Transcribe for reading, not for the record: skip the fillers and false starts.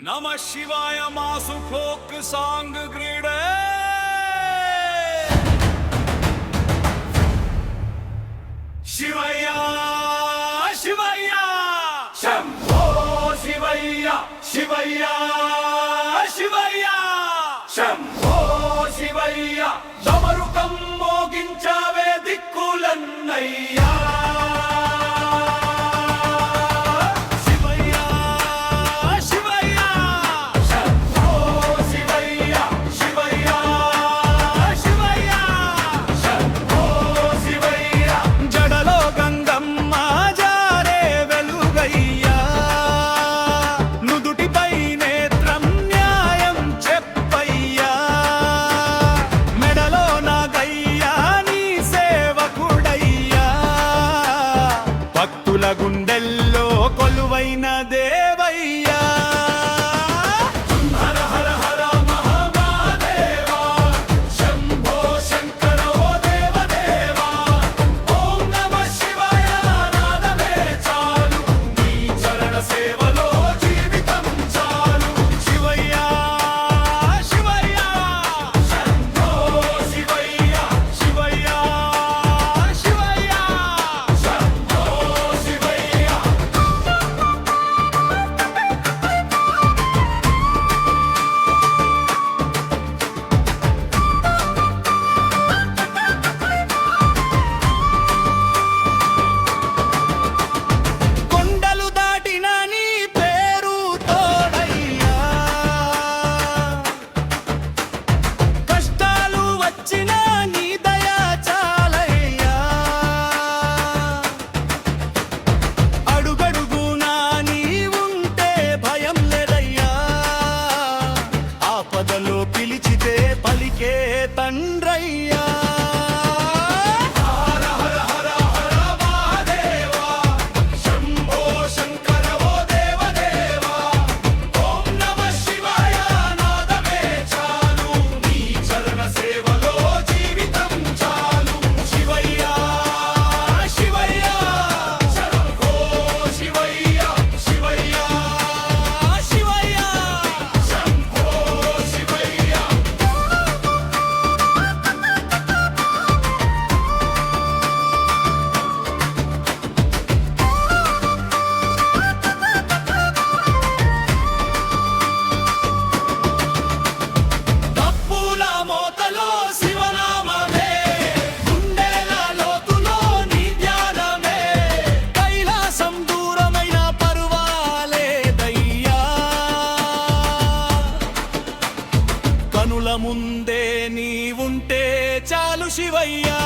नमः शिवाय मासु फोक सांग ग्रीडे शिवయ్య शिवయ్య शंभो शिवయ్య शिवయ్య शिवయ్య शंभो शिवయ్య डमरुकं మోగించవే దిక్కులన్నయ్యా గుండెల్లో కొలువైన దేవయ్యా హర హర హర మహాదేవా శంభో శంకర ఓ దేవదేవా ఓం నమః శివాయ నాదమే చాలు నీ చరణ సేవలో జీవితం చాలు శివయ్య శివయ్య శంభో శివయ్య శివయ్య శివయ్య పిలిచితే పలికే తండ్రయ్యా హర హర హర హర మహాదేవా శంభో శంకర ఓ దేవదేవా ఓం నమః శివాయ నాదమే చాలు నీ చరణ సేవలో జీవితం చాలు శివయ్య శివయ్య శంభో శివయ్య శివయ్య శివయ్య శంభో కనుల ముందే నీవుంటే చాలు శివయ్యా